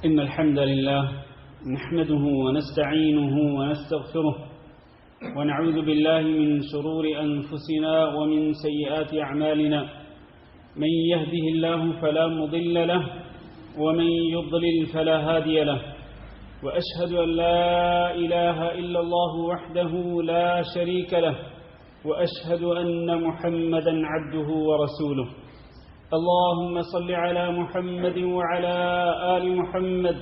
إن الحمد لله نحمده ونستعينه ونستغفره ونعوذ بالله من شرور أنفسنا ومن سيئات أعمالنا. من يهده الله فلا مضل له ومن يضلل فلا هادي له، وأشهد أن لا إله إلا الله وحده لا شريك له، وأشهد أن محمدا عبده ورسوله. اللهم صل على محمد وعلى آل محمد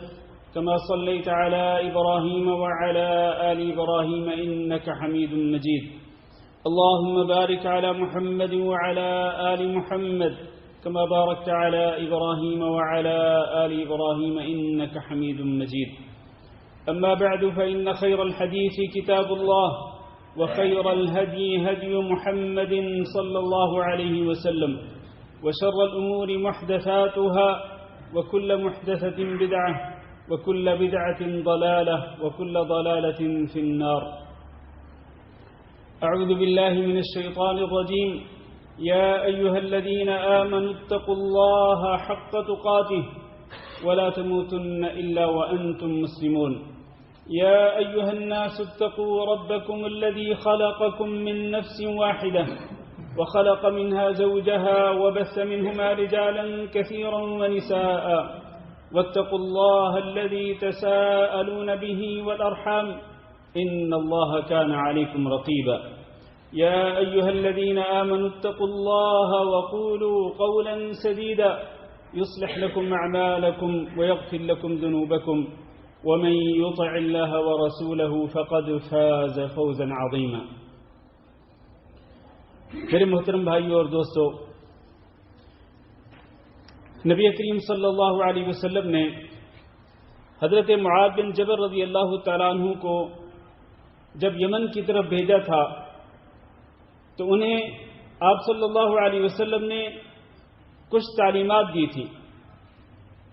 كما صليت على إبراهيم وعلى آل إبراهيم إنك حميد مجيد. اللهم بارك على محمد وعلى آل محمد كما باركت على إبراهيم وعلى آل إبراهيم إنك حميد مجيد. أما بعد، فإن خير الحديث كتاب الله، وخير الهدي هدي محمد صلى الله عليه وسلم، وشر الأمور محدثاتها، وكل محدثة بدعة، وكل بدعة ضلالة، وكل ضلالة في النار. أعوذ بالله من الشيطان الرجيم. يا أيها الذين آمنوا اتقوا الله حق تقاته ولا تموتن إلا وأنتم مسلمون. يا أيها الناس اتقوا ربكم الذي خلقكم من نفس واحدة وخلق منها زوجها وبث منهما رجالا كثيرا ونساء، واتقوا الله الذي تساءلون به والأرحام إن الله كان عليكم رقيبا. يا أيها الذين آمنوا اتقوا الله وقولوا قولا سديدا يصلح لكم أعمالكم ويغفر لكم ذنوبكم، ومن يطع الله ورسوله فقد فاز فوزا عظيما. میرے محترم بھائیو اور دوستو، نبی کریم صلی اللہ علیہ وسلم نے حضرت معاذ بن جبل رضی اللہ تعالیٰ عنہ کو جب یمن کی طرف بھیجا تھا تو انہیں آپ صلی اللہ علیہ وسلم نے کچھ تعلیمات دی تھی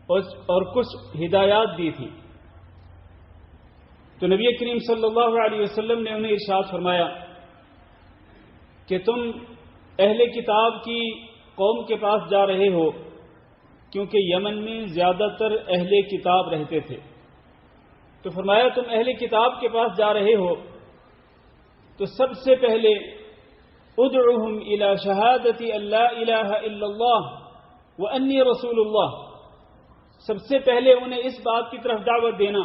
اور کچھ ہدایات دی تھی. تو نبی کریم صلی اللہ علیہ وسلم نے انہیں ارشاد فرمایا کہ تم اہل کتاب کی قوم کے پاس جا رہے ہو، کیونکہ یمن میں زیادہ تر اہل کتاب رہتے تھے. تو فرمایا تم اہل کتاب کے پاس جا رہے ہو تو سب سے پہلے ادعوہم الی شہادت ان لا الہ الا اللہ وانی رسول اللہ. سب سے پہلے انہیں اس بات کی طرف دعوت دینا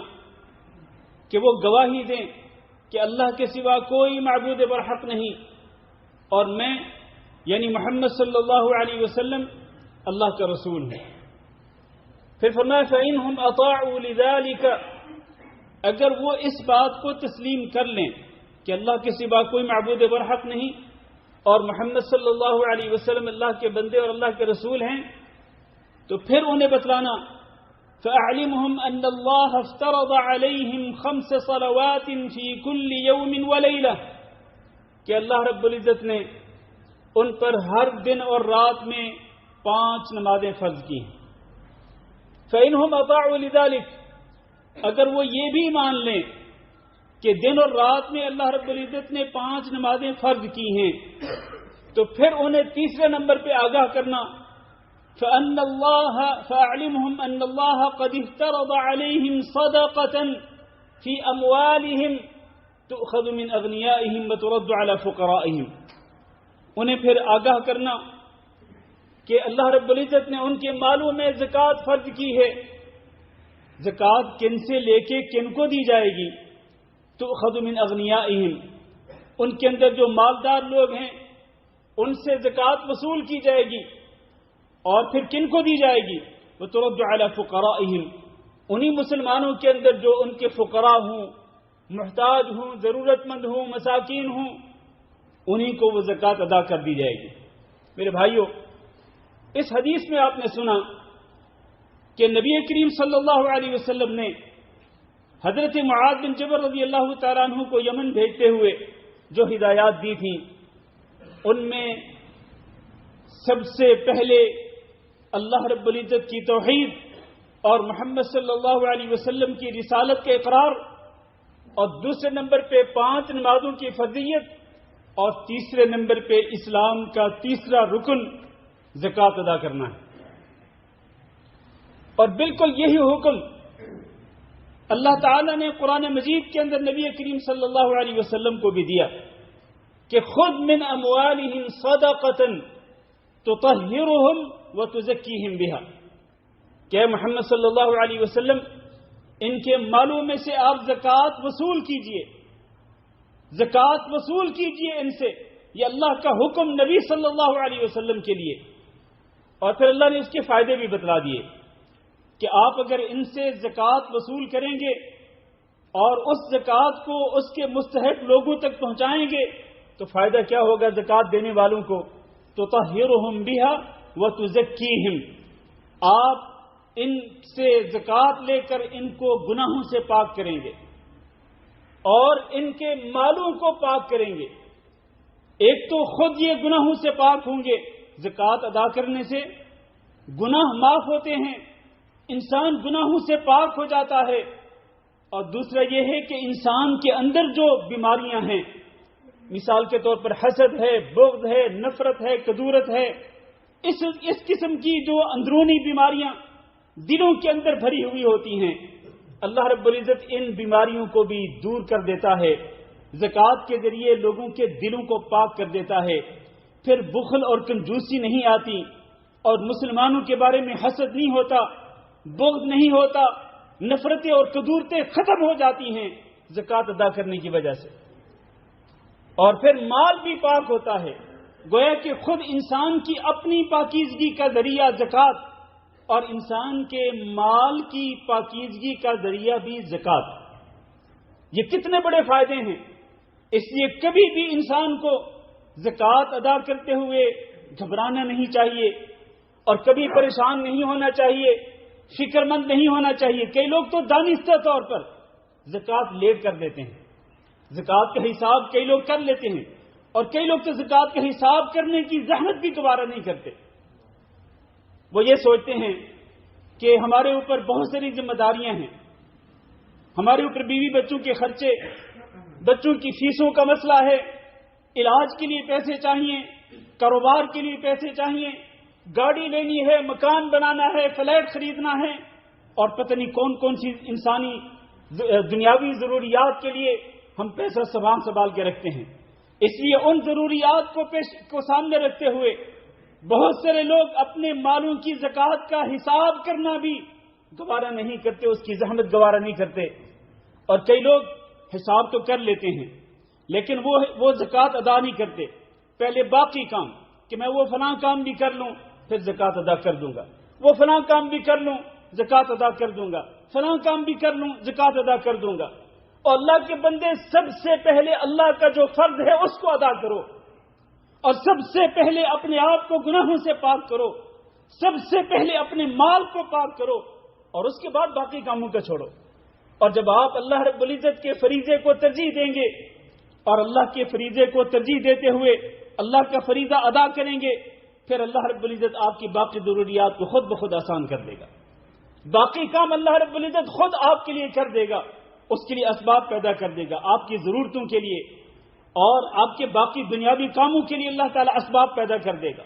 کہ وہ گواہی دیں کہ اللہ کے سوا کوئی معبود برحق نہیں، اور میں یعنی محمد صلی اللہ علیہ وسلم اللہ کا رسول ہوں. پھر فرمایا فَإِنْهُمْ أَطَاعُوا لِذَلِكَ، اگر وہ اس بات کو تسلیم کر لیں کہ اللہ کے سوا کوئی معبود برحق نہیں اور محمد صلی اللہ علیہ وسلم اللہ کے بندے اور اللہ کے رسول ہیں، تو پھر انہیں بتلانا فَأَعْلِمْهُمْ أَنَّ اللَّهَ افْتَرَضَ عَلَيْهِمْ 5 صَلَوَاتٍ فِي كُلِّ يَوْمٍ وَلَيْلَةٍ، کہ اللہ رب العزت نے ان پر ہر دن اور رات میں 5 نمازیں فرض کی ہیں. فَإِنْهُمْ أَطَاعُوا لِذَلِكَ، اگر وہ یہ بھی مان لیں کہ دن اور رات میں اللہ رب العزت نے 5 نمازیں فرض کی ہیں، تو پھر انہیں تیسرے نمبر پہ آگاہ کرنا فَأَعْلِمْهُمْ أَنَّ اللَّهَ قَدِ افْتَرَضَ عَلَيْهِمْ صَدَقَةً فِي أَمْوَالِهِمْ تُؤْخَذُ مِنْ أَغْنِيَائِهِمْ وَتُرَدُّ عَلَى فُقَرَائِهِمْ. انہیں پھر آگاہ کرنا کہ اللہ رب العزت نے ان کے مالوں میں زکوٰۃ فرض کی ہے. زکوٰۃ کن سے لے کے کن کو دی جائے گی؟ تُؤْخَذُ مِنْ أَغْنِيَائِهِمْ، ان کے اندر جو مالدار لوگ ہیں ان سے زکوٰۃ وصول کی جائے گی، اور پھر کن کو دی جائے گی؟ وَتُرَدُّ عَلَى فُقَرَائِهِمْ، انہی مسلمانوں کے اندر جو ان کے فقراء ہوں، محتاج ہوں، ضرورت مند ہوں، مساکین ہوں، انہی کو وہ زکوٰۃ ادا کر دی جائے گی. میرے بھائیو، اس حدیث میں آپ نے سنا کہ نبی کریم صلی اللہ علیہ وسلم نے حضرت معاذ بن جبل رضی اللہ تعالیٰ عنہ کو یمن بھیجتے ہوئے جو ہدایات دی تھیں، ان میں سب سے پہلے اللہ رب العزت کی توحید اور محمد صلی اللہ علیہ وسلم کی رسالت کے اقرار، اور دوسرے نمبر پہ 5 نمازوں کی فرضیت، اور تیسرے نمبر پہ اسلام کا تیسرا رکن زکوٰۃ ادا کرنا ہے. اور بالکل یہی حکم اللہ تعالیٰ نے قرآن مجید کے اندر نبی کریم صلی اللہ علیہ وسلم کو بھی دیا کہ خذ من اموالہم صدقۃ تطہرہم وتزکیہم بہا، کہ محمد صلی اللہ علیہ وسلم ان کے مالوں میں سے آپ زکوٰۃ وصول کیجئے، زکوٰۃ وصول کیجئے ان سے، یہ اللہ کا حکم نبی صلی اللہ علیہ وسلم کے لیے۔ اور پھر اللہ نے اس کے فائدے بھی بتلا دیے کہ آپ اگر ان سے زکوٰۃ وصول کریں گے اور اس زکوٰۃ کو اس کے مستحق لوگوں تک پہنچائیں گے تو فائدہ کیا ہوگا زکوٰۃ دینے والوں کو؟ تطہرہم بہا وتزکیہم، آپ ان سے زکوٰۃ لے کر ان کو گناہوں سے پاک کریں گے اور ان کے مالوں کو پاک کریں گے۔ ایک تو خود یہ گناہوں سے پاک ہوں گے، زکوٰۃ ادا کرنے سے گناہ معاف ہوتے ہیں، انسان گناہوں سے پاک ہو جاتا ہے، اور دوسرا یہ ہے کہ انسان کے اندر جو بیماریاں ہیں، مثال کے طور پر حسد ہے، بغض ہے، نفرت ہے، کدورت ہے، اس قسم کی جو اندرونی بیماریاں دلوں کے اندر بھری ہوئی ہوتی ہیں، اللہ رب العزت ان بیماریوں کو بھی دور کر دیتا ہے، زکوٰۃ کے ذریعے لوگوں کے دلوں کو پاک کر دیتا ہے۔ پھر بخل اور کنجوسی نہیں آتی، اور مسلمانوں کے بارے میں حسد نہیں ہوتا، بغض نہیں ہوتا، نفرتیں اور کدورتیں ختم ہو جاتی ہیں زکوٰۃ ادا کرنے کی وجہ سے۔ اور پھر مال بھی پاک ہوتا ہے، گویا کہ خود انسان کی اپنی پاکیزگی کا ذریعہ زکوٰۃ اور انسان کے مال کی پاکیزگی کا ذریعہ بھی زکوٰۃ۔ یہ کتنے بڑے فائدے ہیں، اس لیے کبھی بھی انسان کو زکوٰۃ ادا کرتے ہوئے گھبرانا نہیں چاہیے اور کبھی پریشان نہیں ہونا چاہیے، فکر مند نہیں ہونا چاہیے۔ کئی لوگ تو دانستہ طور پر زکوٰۃ لیٹ کر دیتے ہیں، زکوٰۃ کا حساب کئی لوگ کر لیتے ہیں، اور کئی لوگ تو زکوٰۃ کا حساب کرنے کی زحمت بھی دوبارہ نہیں کرتے۔ وہ یہ سوچتے ہیں کہ ہمارے اوپر بہت ساری ذمہ داریاں ہیں، ہمارے اوپر بیوی بچوں کے خرچے، بچوں کی فیسوں کا مسئلہ ہے، علاج کے لیے پیسے چاہیے، کاروبار کے لیے پیسے چاہیے، گاڑی لینی ہے، مکان بنانا ہے، فلیٹ خریدنا ہے، اور پتہ نہیں کون کون سی انسانی دنیاوی ضروریات کے لیے ہم پیسہ سنبھال کے رکھتے ہیں۔ اس لیے ان ضروریات کو سامنے رکھتے ہوئے بہت سارے لوگ اپنے مالوں کی زکوٰۃ کا حساب کرنا بھی گوارا نہیں کرتے، اس کی زحمت گوارا نہیں کرتے، اور کئی لوگ حساب تو کر لیتے ہیں لیکن وہ زکوٰۃ ادا نہیں کرتے۔ پہلے باقی کام کہ میں وہ فلاں کام بھی کر لوں پھر زکوٰۃ ادا کر دوں گا، وہ فلاں کام بھی کر لوں زکوٰۃ ادا کر دوں گا، فلاں کام بھی کر لوں زکوٰۃ ادا کر دوں گا۔ اور اللہ کے بندے، سب سے پہلے اللہ کا جو فرض ہے اس کو ادا کرو، اور سب سے پہلے اپنے آپ کو گناہوں سے پاک کرو، سب سے پہلے اپنے مال کو پاک کرو، اور اس کے بعد باقی کاموں کو چھوڑو۔ اور جب آپ اللہ رب العزت کے فریضے کو ترجیح دیں گے اور اللہ کے فریضے کو ترجیح دیتے ہوئے اللہ کا فریضہ ادا کریں گے، پھر اللہ رب العزت آپ کی باقی ضروریات کو خود بخود آسان کر دے گا، باقی کام اللہ رب العزت خود آپ کے لیے کر دے گا، اس کے لیے اسباب پیدا کر دے گا، آپ کی ضرورتوں کے لیے اور آپ کے باقی دنیاوی کاموں کے لیے اللہ تعالیٰ اسباب پیدا کر دے گا،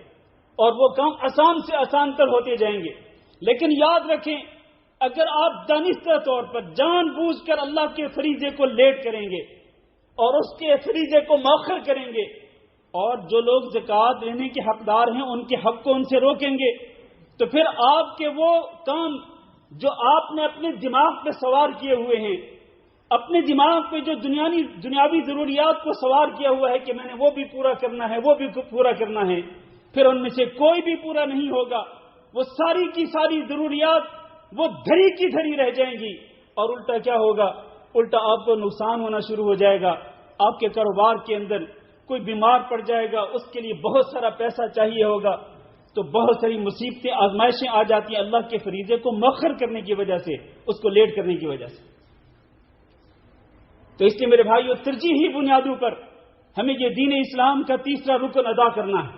اور وہ کام آسان سے آسان تر ہوتے جائیں گے۔ لیکن یاد رکھیں، اگر آپ دانستہ طور پر جان بوجھ کر اللہ کے فریضے کو لیٹ کریں گے اور اس کے فریضے کو مؤخر کریں گے، اور جو لوگ زکوٰۃ لینے کے حقدار ہیں ان کے حق کو ان سے روکیں گے، تو پھر آپ کے وہ کام جو آپ نے اپنے دماغ پہ سوار کیے ہوئے ہیں، اپنے دماغ پہ جو دنیاوی ضروریات کو سوار کیا ہوا ہے کہ میں نے وہ بھی پورا کرنا ہے، وہ بھی پورا کرنا ہے، پھر ان میں سے کوئی بھی پورا نہیں ہوگا، وہ ساری کی ساری ضروریات وہ دھری کی دھری رہ جائیں گی، اور الٹا کیا ہوگا؟ الٹا آپ کو نقصان ہونا شروع ہو جائے گا، آپ کے کاروبار کے اندر کوئی بیمار پڑ جائے گا، اس کے لیے بہت سارا پیسہ چاہیے ہوگا، تو بہت ساری مصیبتیں، آزمائشیں آ جاتی ہیں اللہ کے فریضے کو مؤخر کرنے کی وجہ سے، اس کو لیٹ کرنے کی وجہ سے۔ تو اس لیے میرے بھائیو، ترجیحی بنیادوں پر ہمیں یہ دین اسلام کا تیسرا رکن ادا کرنا ہے،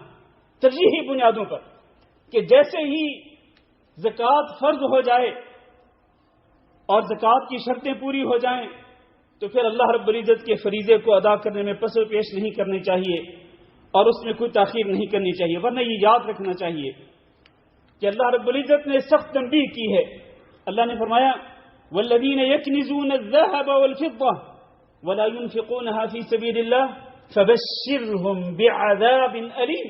ترجیحی بنیادوں پر، کہ جیسے ہی زکوٰۃ فرض ہو جائے اور زکوٰۃ کی شرطیں پوری ہو جائیں تو پھر اللہ رب العزت کے فریضے کو ادا کرنے میں پس و پیش نہیں کرنی چاہیے اور اس میں کوئی تاخیر نہیں کرنی چاہیے، ورنہ یہ یاد رکھنا چاہیے کہ اللہ رب العزت نے سخت تنبیہ کی ہے۔ اللہ نے فرمایا والذین یکنزون الذهب والفضة ولا ينفقونها في سبيل الله فبشرهم بعذاب أليم.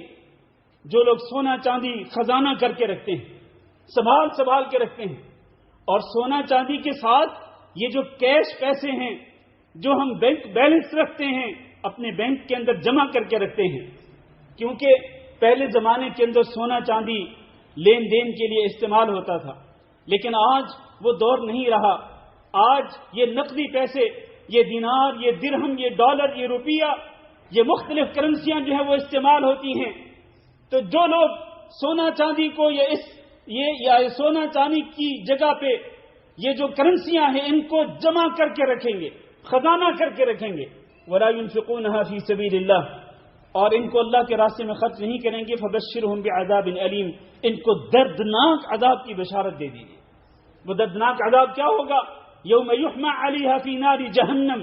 جو لوگ سونا چاندی خزانہ کر کے رکھتے ہیں، سنبھال کے رکھتے ہیں، اور سونا چاندی کے ساتھ یہ جو کیش پیسے ہیں جو ہم بینک بیلنس رکھتے ہیں، اپنے بینک کے اندر جمع کر کے رکھتے ہیں، کیونکہ پہلے زمانے کے اندر سونا چاندی لین دین کے لیے استعمال ہوتا تھا، لیکن آج وہ دور نہیں رہا. آج یہ نقدی پیسے، یہ دینار، یہ درہم، یہ ڈالر، یہ روپیہ، یہ مختلف کرنسیاں جو ہیں وہ استعمال ہوتی ہیں. تو جو لوگ سونا چاندی کو یا سونا چاندی کی جگہ پہ یہ جو کرنسیاں ہیں ان کو جمع کر کے رکھیں گے، خزانہ کر کے رکھیں گے، وَلَا يُنْفِقُونَهَا فِي سَبِيلِ اللَّهِ، اور ان کو اللہ کے راستے میں خرچ نہیں کریں گے، فَبَشِّرْهُمْ بِعَذَابٍ أَلِيمٍ، ان کو دردناک عذاب کی بشارت دے دیجیے. وہ دردناک عذاب کیا ہوگا؟ یوم یحمى علیہا فی نار جہنم.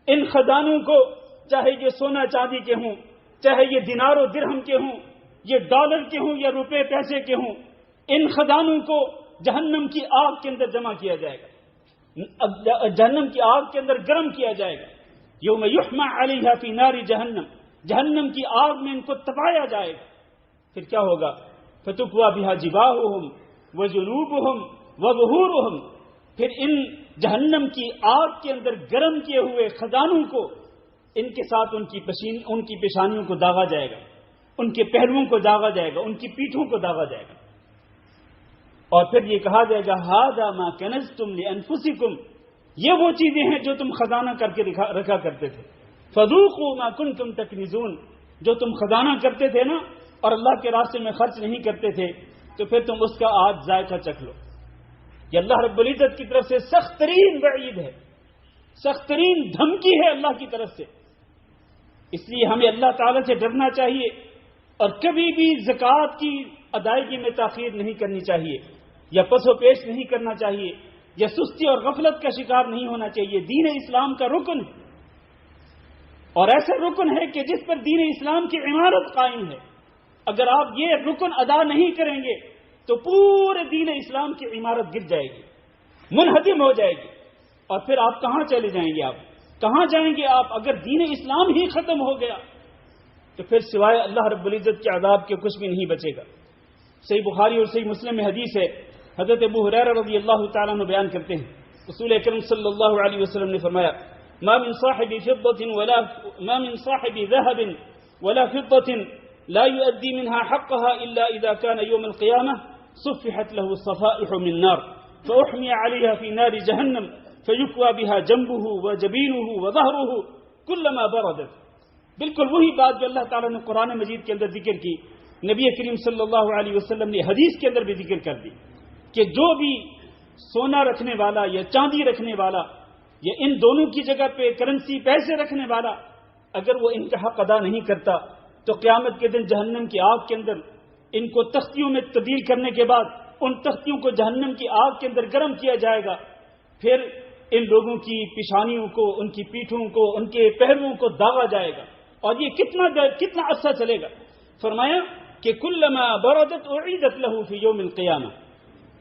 ان خزانوں کو، چاہے یہ سونا چاندی کے ہوں، چاہے یہ دینار و درہم کے ہوں، یہ ڈالر کے ہوں یا روپے پیسے کے ہوں، ان خزانوں کو جہنم کی آگ کے اندر جمع کیا جائے گا، جہنم کی آگ کے اندر گرم کیا جائے گا. یوم یحمى علیہا فی نار جہنم، جہنم کی آگ میں ان کو تپایا جائے گا. پھر کیا ہوگا؟ فتکوی بہا جباہہم وجنوبہم وظہورہم. پھر ان جہنم کی آگ کے اندر گرم کیے ہوئے خزانوں کو ان کے ساتھ ان کی پیشانیوں کو داغا جائے گا، ان کے پہلوؤں کو داغا جائے گا، ان کی پیٹھوں کو داغا جائے گا. اور پھر یہ کہا جائے گا ھذا ما کنزتم لانفسکم، یہ وہ چیزیں ہیں جو تم خزانہ کر کے رکھا کرتے تھے. فذوقوا ما کنتم تکنزون، جو تم خزانہ کرتے تھے نا اور اللہ کے راستے میں خرچ نہیں کرتے تھے، تو پھر تم اس کا آج ذائقہ چکھ لو. یہ اللہ رب العزت کی طرف سے سخت ترین وعید ہے، سخت ترین دھمکی ہے اللہ کی طرف سے. اس لیے ہمیں اللہ تعالیٰ سے ڈرنا چاہیے اور کبھی بھی زکوٰۃ کی ادائیگی میں تاخیر نہیں کرنی چاہیے، یا پس و پیش نہیں کرنا چاہیے، یا سستی اور غفلت کا شکار نہیں ہونا چاہیے. دین اسلام کا رکن ہے، اور ایسا رکن ہے کہ جس پر دین اسلام کی عمارت قائم ہے. اگر آپ یہ رکن ادا نہیں کریں گے تو پورے دین اسلام کی عمارت گر جائے گی، منہدم ہو جائے گی. اور پھر آپ کہاں چلے جائیں گے؟ آپ کہاں جائیں گے؟ آپ اگر دین اسلام ہی ختم ہو گیا تو پھر سوائے اللہ رب العزت کے عذاب کے کچھ بھی نہیں بچے گا. صحیح بخاری اور صحیح مسلم میں حدیث ہے، حضرت ابو ہریرہ رضی اللہ تعالیٰ عنہ بیان کرتے ہیں، رسول اکرم صلی اللہ علیہ وسلم نے فرمایا ما من صاحب ذهب ولا فضة لا يؤدي منها حقها إلا إذا كان يوم القيامة صفحت له صفائح من نار فأحمي عليها في نار جهنم فيكوى بها جنبه وجبينه وظهره كلما بردت. بالکل وہی بات جو اللہ تعالیٰ نے قرآن مجید کے اندر ذکر کی، نبی کریم صلی اللہ علیہ وسلم نے حدیث کے اندر بھی ذکر کر دی کہ جو بھی سونا رکھنے والا یا چاندی رکھنے والا یا ان دونوں کی جگہ پہ کرنسی پیسے رکھنے والا اگر وہ ان کا حق ادا نہیں کرتا تو قیامت کے دن جہنم کی آگ کے اندر ان کو تختیوں میں تبدیل کرنے کے بعد ان تختیوں کو جہنم کی آگ کے اندر گرم کیا جائے گا. پھر ان لوگوں کی پیشانیوں کو، ان کی پیٹھوں کو، ان کے پہلوؤں کو داغا جائے گا. اور یہ کتنا عرصہ چلے گا؟ فرمایا کہ کلما بردت اعیدت له فی یوم القیامہ،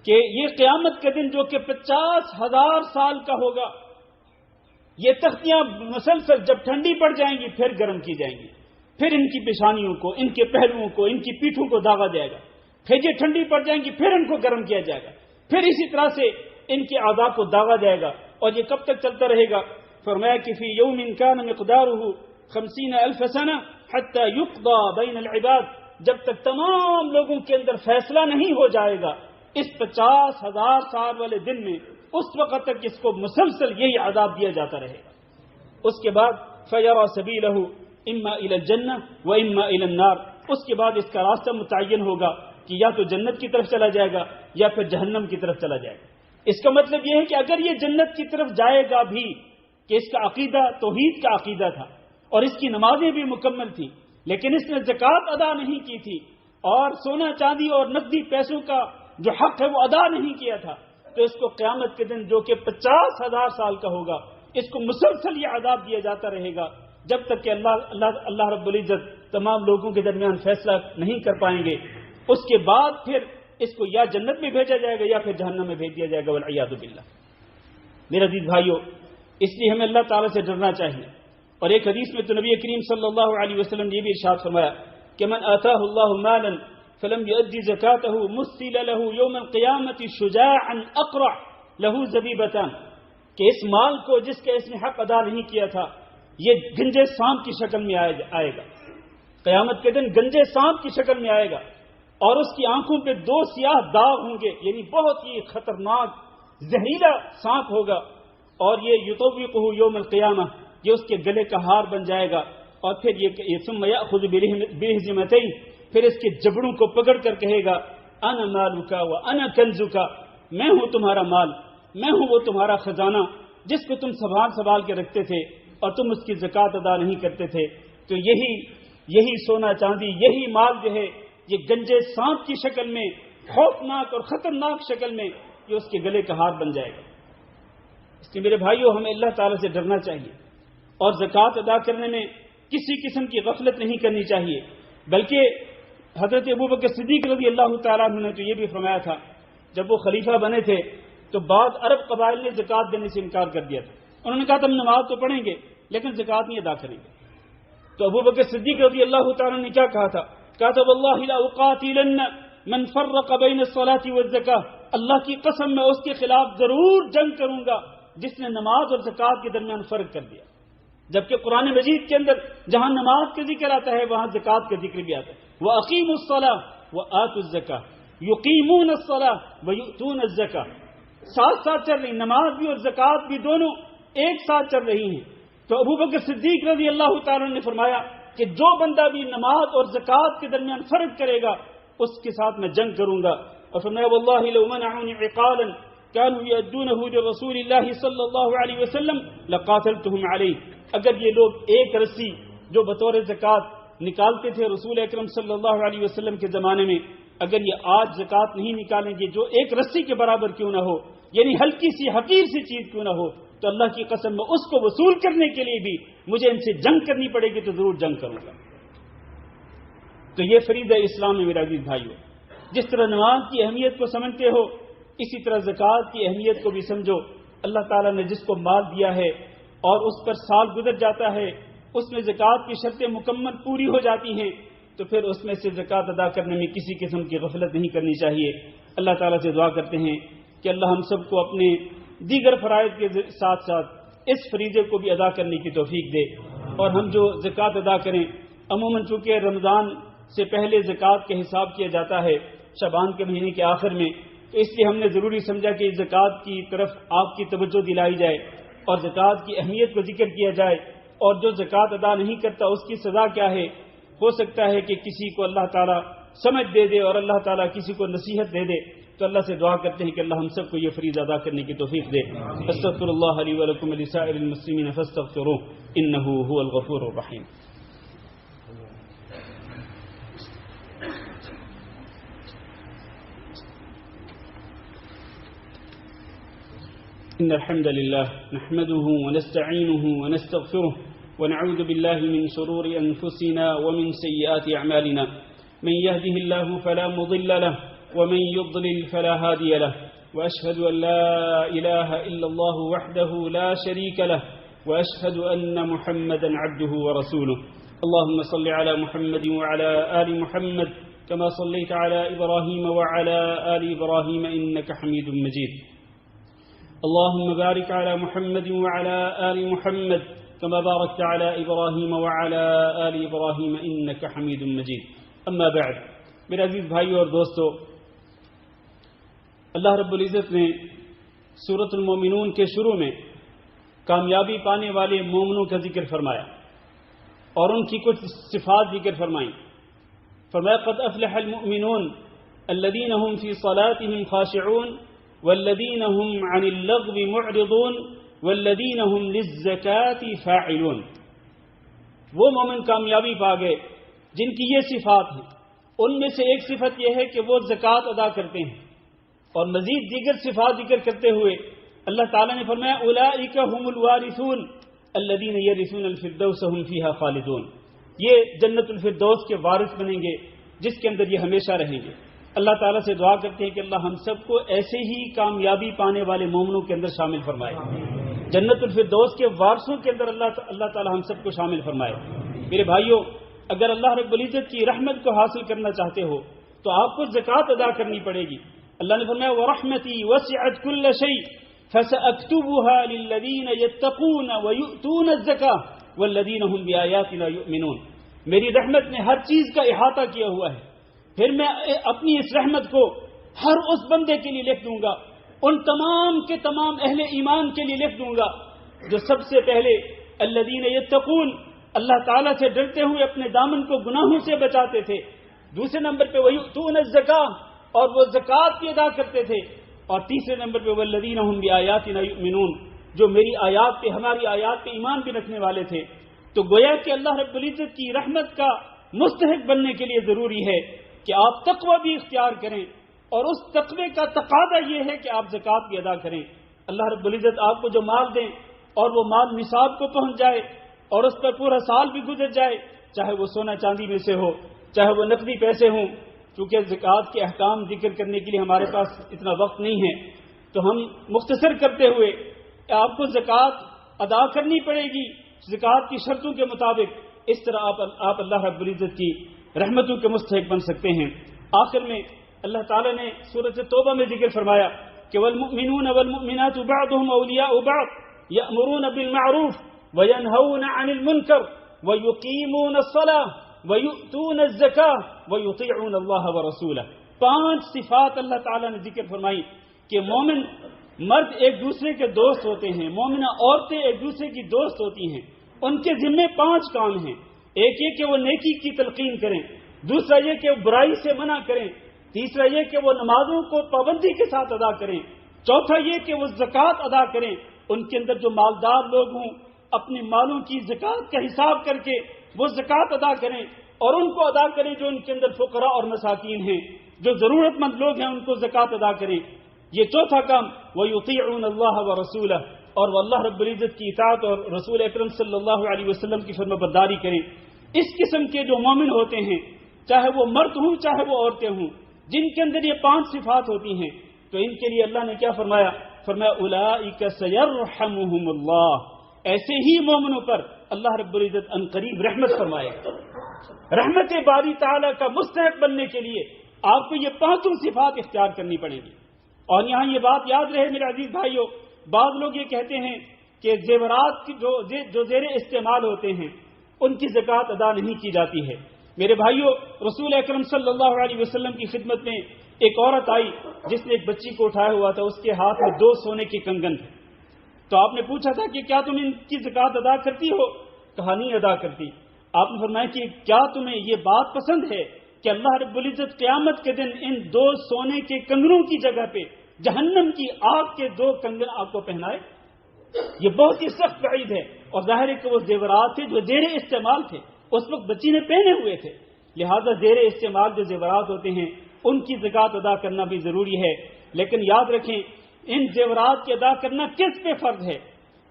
کہ یہ قیامت کے دن جو کہ 50,000 سال کا ہوگا، یہ تختیاں مسلسل جب ٹھنڈی پڑ جائیں گی پھر گرم کی جائیں گی. پھر ان کی پیشانیوں کو، ان کے پہلوؤں کو، ان کی پیٹھوں کو داغا جائے گا. پھر یہ ٹھنڈی پڑ جائیں گی پھر ان کو گرم کیا جائے گا. پھر اسی طرح سے ان کے اعضاء کو داغا جائے گا. اور یہ کب تک چلتا رہے گا؟ فرمایا کہ فی یوم کان مقدارہ 50,000 سنہ حتی یقضى بین العباد، جب تک تمام لوگوں کے اندر فیصلہ نہیں ہو جائے گا اس 50,000 سال والے دن میں، اس وقت تک اس کو مسلسل یہی عذاب دیا جاتا رہے گا. اس کے بعد فیرى سبیلہ اما الى الجنہ و اما الى النار، اس کے بعد اس کا راستہ متعین ہوگا کہ یا تو جنت کی طرف چلا جائے گا یا پھر جہنم کی طرف چلا جائے گا. اس کا مطلب یہ ہے کہ اگر یہ جنت کی طرف جائے گا بھی کہ اس کا عقیدہ توحید کا عقیدہ تھا اور اس کی نمازیں بھی مکمل تھیں، لیکن اس نے زکوٰۃ ادا نہیں کی تھی اور سونا چاندی اور نقدی پیسوں کا جو حق ہے وہ ادا نہیں کیا تھا، تو اس کو قیامت کے دن جو کہ 50,000 سال کا ہوگا اس کو مسلسل یہ عذاب دیا جاتا رہے گا جب تک کہ اللہ رب العزت تمام لوگوں کے درمیان فیصلہ نہیں کر پائیں گے. اس کے بعد پھر اس کو یا جنت میں بھیجا جائے گا یا پھر جہنم میں بھیج دیا جائے گا والعیاذ باللہ. میرے عزیز بھائیوں، اس لیے ہمیں اللہ تعالیٰ سے ڈرنا چاہیے. اور ایک حدیث میں تو نبی کریم صلی اللہ علیہ وسلم نے یہ بھی ارشاد فرمایا کہ من آتاہ اللہ مالا فلم یؤدی زکاتہ مثل له یوم القیامت شجاعا اقرع له زبیبتان، کہ اس مال کو جس کا اس نے حق ادا نہیں کیا تھا یہ گنجے سانپ کی شکل میں آئے گا. قیامت کے دن گنجے سانپ کی شکل میں آئے گا اور اس کی آنکھوں پہ 2 سیاہ داغ ہوں گے، یعنی بہت ہی خطرناک زہریلا سانپ ہوگا. اور یہ یطوقہ یوم القیامہ، یہ اس کے گلے کا ہار بن جائے گا. اور پھر یہ ثم یأخذ برہزمتین، پھر اس کے جبڑوں کو پکڑ کر کہے گا انا مالک وانا کنزک، میں ہوں تمہارا مال، میں ہوں وہ تمہارا خزانہ جس کو تم سنبھال کے رکھتے تھے اور تم اس کی زکوٰۃ ادا نہیں کرتے تھے. تو یہی سونا چاندی، یہی مال جو ہے یہ گنجے سانپ کی شکل میں، خوفناک اور خطرناک شکل میں یہ اس کے گلے کا ہار بن جائے گا. اس لیے میرے بھائیوں، ہمیں اللہ تعالیٰ سے ڈرنا چاہیے اور زکوٰۃ ادا کرنے میں کسی قسم کی غفلت نہیں کرنی چاہیے. بلکہ حضرت ابوبکر صدیق رضی اللہ تعالیٰ عنہ نے تو یہ بھی فرمایا تھا، جب وہ خلیفہ بنے تھے تو بعض عرب قبائل نے زکوٰۃ دینے سے انکار کر دیا تھا. انہوں نے کہا تم نماز تو پڑھیں گے لیکن زکوٰۃ نہیں ادا کریں گے. تو ابوبکر صدیق رضی اللہ تعالیٰ نے کیا کہا تھا واللہ لا اقاتلن من فرق بین الصلاۃ والزکاۃ، اللہ کی قسم میں اس کے خلاف ضرور جنگ کروں گا جس نے نماز اور زکوٰۃ کے درمیان فرق کر دیا. جبکہ قرآن مجید کے اندر جہاں نماز کا ذکر آتا ہے وہاں زکوٰۃ کا ذکر بھی آتا ہے. وَأَقِيمُوا الصَّلَاةَ وَآتُوا الزَّكَاةَ يُقِيمُونَ الصَّلَاةَ وَيُؤْتُونَ الزَّكَاةَ، ساتھ چل رہی، نماز بھی اور زکوٰۃ بھی دونوں ایک ساتھ چل رہی ہیں. تو ابوبکر صدیق رضی اللہ تعالیٰ نے فرمایا کہ جو بندہ بھی نماز اور زکوٰۃ کے درمیان فرق کرے گا اس کے ساتھ میں جنگ کروں گا. اور فرمایا واللہ لو منعونی عقالا كانوا يؤدونه لرسول الله صلی اللہ علیہ وسلم لقاتلتهم علیہ، اگر یہ لوگ ایک رسی جو بطور زکوٰۃ نکالتے تھے رسول اکرم صلی اللہ علیہ وسلم کے زمانے میں، اگر یہ آج زکوٰۃ نہیں نکالیں گے جو ایک رسی کے برابر کیوں نہ ہو، یعنی ہلکی سی حقیر سی چیز کیوں نہ ہو، تو اللہ کی قسم میں اس کو وصول کرنے کے لیے بھی مجھے ان سے جنگ کرنی پڑے گی تو ضرور جنگ کروں گا. تو یہ فریضہ اسلام ہے میرے عزیز بھائیو. جس طرح نماز کی اہمیت کو سمجھتے ہو اسی طرح زکوٰۃ کی اہمیت کو بھی سمجھو. اللہ تعالیٰ نے جس کو مال دیا ہے اور اس پر سال گزر جاتا ہے، اس میں زکوٰۃ کی شرطیں مکمل پوری ہو جاتی ہیں، تو پھر اس میں سے زکوٰۃ ادا کرنے میں کسی قسم کی غفلت نہیں کرنی چاہیے. اللہ تعالیٰ سے دعا کرتے ہیں کہ اللہ ہم سب کو اپنے دیگر فرائض کے ساتھ ساتھ اس فریضے کو بھی ادا کرنے کی توفیق دے. اور ہم جو زکوٰۃ ادا کریں، عموماً چونکہ رمضان سے پہلے زکوٰۃ کا حساب کیا جاتا ہے شعبان کے مہینے کے آخر میں، تو اس لیے ہم نے ضروری سمجھا کہ زکوٰۃ کی طرف آپ کی توجہ دلائی جائے اور زکوٰۃ کی اہمیت کو ذکر کیا جائے، اور جو زکوٰۃ ادا نہیں کرتا اس کی سزا کیا ہے. ہو سکتا ہے کہ کسی کو اللہ تعالیٰ سمجھ دے دے اور اللہ تعالیٰ کسی کو نصیحت دے دے. تو اللہ سے دعا کرتے ہیں کہ اللہ ہم سب کو یہ فریضہ ادا کرنے کی توفیق دے. استغفر اللہ لی ولکم ولسائر المسلمین فاستغفروہ انہ هو الغفور الرحیم. إن الحمد لله نحمده ونستعينه ونستغفره ونعوذ بالله من شرور أنفسنا ومن سيئات أعمالنا، من يهده الله فلا مضل له ومن يضلل فلا هادي له، وأشهد أن لا إله إلا الله وحده لا شريك له، وأشهد أن محمدا عبده ورسوله. اللهم صل على محمد وعلى آل محمد كما صليت على إبراهيم وعلى آل إبراهيم إنك حميد مجيد. اللهم بارك على محمد وعلى آل محمد كما باركت على إبراهيم وعلى آل إبراهيم إنك حميد مجيد. أما بعد، میرے عزیز بھائیو اور دوستو، اللہ رب العزت نے سورۃ المومنون کے شروع میں کامیابی پانے والے مومنوں کا ذکر فرمایا اور ان کی کچھ صفات ذکر فرمائیں. فرمایا قد افلح المؤمنون الذين هم في صلاتهم خاشعون والذين هم عن اللغو معرضون والذين هم للزكاة فاعلون. وہ مومن کامیابی پا گئے جن کی یہ صفات ہیں. ان میں سے ایک صفت یہ ہے کہ وہ زکوٰۃ ادا کرتے ہیں، اور مزید دیگر صفات ذکر کرتے ہوئے اللہ تعالیٰ نے فرمایا اولئک هم الوارثون الذين يرثون الفردوس هم فيها خالدون. یہ جنت الفردوس کے وارث بنیں گے جس کے اندر یہ ہمیشہ رہیں گے. اللہ تعالیٰ سے دعا کرتے ہیں کہ اللہ ہم سب کو ایسے ہی کامیابی پانے والے مومنوں کے اندر شامل فرمائے، جنت الفردوس کے وارثوں کے اندر اللہ تعالیٰ ہم سب کو شامل فرمائے۔ میرے بھائیوں، اگر اللہ رب العزت کی رحمت کو حاصل کرنا چاہتے ہو تو آپ کو زکوٰۃ ادا کرنی پڑے گی۔ اللہ نے فرمایا وَرَحْمَتِي وَسِعَتْ كُلَّ شَيْءٍ فَسَأَكْتُبُهَا لِلَّذِينَ يَتَّقُونَ وَيُؤْتُونَ الزَّكَاةَ وَالَّذِينَ هُمْ بِآيَاتِنَا يُؤْمِنُونَ۔ میری رحمت نے ہر چیز کا احاطہ کیا ہوا ہے، پھر میں اپنی اس رحمت کو ہر اس بندے کے لیے لکھ دوں گا، ان تمام کے تمام اہل ایمان کے لیے لکھ دوں گا جو سب سے پہلے الذین یتقون، اللہ تعالیٰ سے ڈرتے ہوئے اپنے دامن کو گناہوں سے بچاتے تھے، دوسرے نمبر پہ وَيُؤْتُونَ الزَّكَاةَ، اور وہ زکوٰۃ بھی ادا کرتے تھے، اور تیسرے نمبر پہ وَالَّذِينَ هُمْ بِآيَاتِنَا يُؤْمِنُونَ، جو میری آیات پہ، ہماری آیات پہ ایمان بھی رکھنے والے تھے۔ تو گویا کہ اللہ رب العزت کی رحمت کا مستحق بننے کے لیے ضروری ہے کہ آپ تقوی بھی اختیار کریں، اور اس تقوی کا تقاضا یہ ہے کہ آپ زکوٰۃ بھی ادا کریں۔ اللہ رب العزت آپ کو جو مال دیں اور وہ مال نصاب کو پہنچ جائے اور اس پر پورا سال بھی گزر جائے، چاہے وہ سونا چاندی میں سے ہو، چاہے وہ نقدی پیسے ہوں، چونکہ زکوٰۃ کے احکام ذکر کرنے کے لیے ہمارے پاس اتنا وقت نہیں ہے، تو ہم مختصر کرتے ہوئے آپ کو زکوٰۃ ادا کرنی پڑے گی زکوٰۃ کی شرطوں کے مطابق۔ اس طرح آپ اللہ رب العزت کی رحمتوں کے مستحق بن سکتے ہیں۔ آخر میں اللہ تعالیٰ نے سورۃ توبہ میں ذکر فرمایا کہ والمؤمنون والمؤمنات بعضهم اولیاء بعض یأمرون بالمعروف وینہون عن المنکر ویقیمون الصلاة ویؤتون الزکاة ویطیعون اللہ ورسولہ۔ 5 صفات اللہ تعالیٰ نے ذکر فرمائی کہ مومن مرد ایک دوسرے کے دوست ہوتے ہیں، مومنہ عورتیں ایک دوسرے کی دوست ہوتی ہیں، ان کے ذمے 5 کام ہیں۔ ایک یہ کہ وہ نیکی کی تلقین کریں، دوسرا یہ کہ وہ برائی سے منع کریں، تیسرا یہ کہ وہ نمازوں کو پابندی کے ساتھ ادا کریں، چوتھا یہ کہ وہ زکوٰۃ ادا کریں، ان کے اندر جو مالدار لوگ ہوں اپنے مالوں کی زکوٰۃ کا حساب کر کے وہ زکوٰۃ ادا کریں، اور ان کو ادا کریں جو ان کے اندر فقراء اور مساکین ہیں، جو ضرورت مند لوگ ہیں، ان کو زکوٰۃ ادا کریں۔ یہ چوتھا کام وَيُطِيعُونَ اللَّهَ وَرَسُولَهُ، اور وہ اللہ رب العزت کی اطاعت اور رسول اکرم صلی اللہ علیہ وسلم کی فرما برداری کریں۔ اس قسم کے جو مومن ہوتے ہیں، چاہے وہ مرد ہوں چاہے وہ عورتیں ہوں، جن کے اندر یہ 5 صفات ہوتی ہیں، تو ان کے لیے اللہ نے کیا فرمایا؟ فرمایا اولئک سیرحمہم اللہ، ایسے ہی مومنوں پر اللہ رب العزت عنقریب رحمت فرمائے گا۔ رحمت باری تعالیٰ کا مستحق بننے کے لیے آپ کو یہ 5 صفات اختیار کرنی پڑیں گی۔ اور یہاں یہ بات یاد رہے میرے عزیز بھائیوں، بعض لوگ یہ کہتے ہیں کہ زیورات کی جو زیر استعمال ہوتے ہیں ان کی زکوٰۃ ادا نہیں کی جاتی ہے۔ میرے بھائیوں، رسول اکرم صلی اللہ علیہ وسلم کی خدمت میں ایک عورت آئی جس نے ایک بچی کو اٹھایا ہوا تھا، اس کے ہاتھ میں 2 سونے کے کنگن تھے۔ تو آپ نے پوچھا تھا کہ کیا تم ان کی زکوٰۃ ادا کرتی ہو؟ کہا نہیں ادا کرتی۔ آپ نے فرمایا کہ کیا تمہیں یہ بات پسند ہے کہ اللہ رب العزت قیامت کے دن ان 2 سونے کے کنگنوں کی جگہ پہ جہنم کی آگ کے 2 کنگن آپ کو پہنائے؟ یہ بہت ہی سخت وعید ہے، اور ظاہر ہے کہ وہ زیورات تھے جو زیر استعمال تھے، اس وقت بچی نے پہنے ہوئے تھے، لہذا زیر استعمال جو زیورات ہوتے ہیں ان کی زکوٰۃ ادا کرنا بھی ضروری ہے۔ لیکن یاد رکھیں ان زیورات کی ادا کرنا کس پہ فرض ہے؟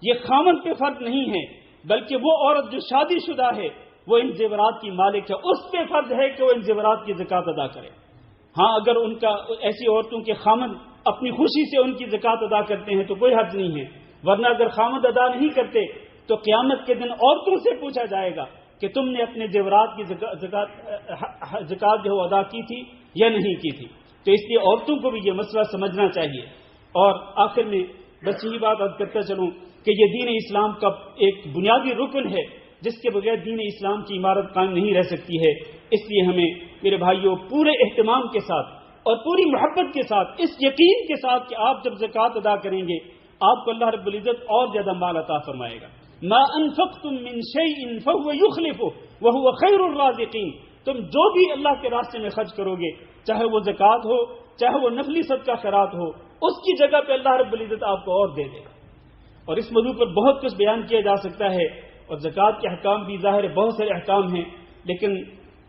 یہ خامند پہ فرض نہیں ہے، بلکہ وہ عورت جو شادی شدہ ہے وہ ان زیورات کی مالک ہے، اس پہ فرض ہے کہ وہ ان زیورات کی زکوٰۃ ادا کرے۔ ہاں اگر ان کا ایسی عورتوں کے خامند اپنی خوشی سے ان کی زکوٰۃ ادا کرتے ہیں تو کوئی حرج نہیں ہے، ورنہ اگر خامند ادا نہیں کرتے تو قیامت کے دن عورتوں سے پوچھا جائے گا کہ تم نے اپنے زیورات کی زکوٰۃ جو ادا کی تھی یا نہیں کی تھی۔ تو اس لیے عورتوں کو بھی یہ مسئلہ سمجھنا چاہیے۔ اور آخر میں بس یہی بات عرض کرتا چلوں کہ یہ دین اسلام کا ایک بنیادی رکن ہے جس کے بغیر دین اسلام کی عمارت قائم نہیں رہ سکتی ہے۔ اس لیے ہمیں میرے بھائیوں پورے اہتمام کے ساتھ اور پوری محبت کے ساتھ، اس یقین کے ساتھ کہ آپ جب زکوٰۃ ادا کریں گے آپ کو اللہ رب العزت اور زیادہ مال عطا فرمائے گا۔ ما انفقتم من شیء فهو يخلفه وهو خیر الرازقین، تم جو بھی اللہ کے راستے میں خرچ کرو گے، چاہے وہ زکوٰۃ ہو چاہے وہ نفلی صدقہ خیرات ہو، اس کی جگہ پہ اللہ رب العزت آپ کو اور دے دے گا۔ اور اس موضوع پر بہت کچھ بیان کیا جا سکتا ہے، اور زکوٰۃ کے احکام بھی ظاہر ہے بہت سارے احکام ہیں، لیکن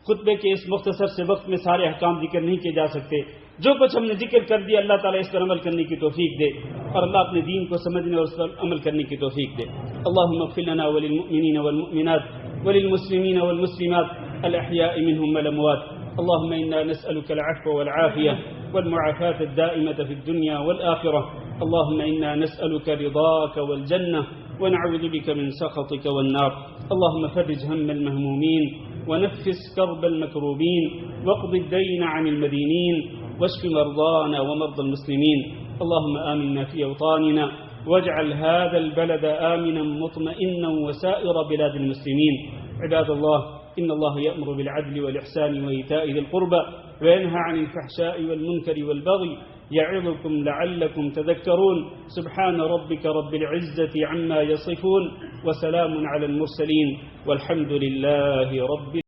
خطبے کے اس مختصر سے وقت میں سارے احکام ذکر نہیں کیے جا سکتے۔ جو کچھ ہم نے ذکر کر دیا اللہ تعالیٰ اس پر عمل کرنے کی توفیق دے، اور اللہ اپنے دین کو سمجھنے اور اس پر عمل کرنے کی توفیق دے۔ اللہم اغفر لنا وللمؤمنین والمؤمنات وللمسلمین والمسلمات الاحیاء منہم والاموات اللهم إنا نسألك العفو والعافية والمعافاة الدائمة في الدنيا والآخرة. اللهم إنا نسألك رضاك والجنة ونعوذ بك من سخطك والنار. اللهم فرج هم المهمومين ونفس كرب المكروبين واقض الدين عن المدينين واشف مرضانا ومرضى المسلمين. اللهم آمنا في أوطاننا واجعل هذا البلد آمنا مطمئنا وسائر بلاد المسلمين. عباد الله، إن الله يأمر بالعدل والإحسان وإيتاء ذي القربى وينهى عن الفحشاء والمنكر والبغي يعظكم لعلكم تذكرون. سبحان ربك رب العزة عما يصفون وسلام على المرسلين والحمد لله رب العالمين.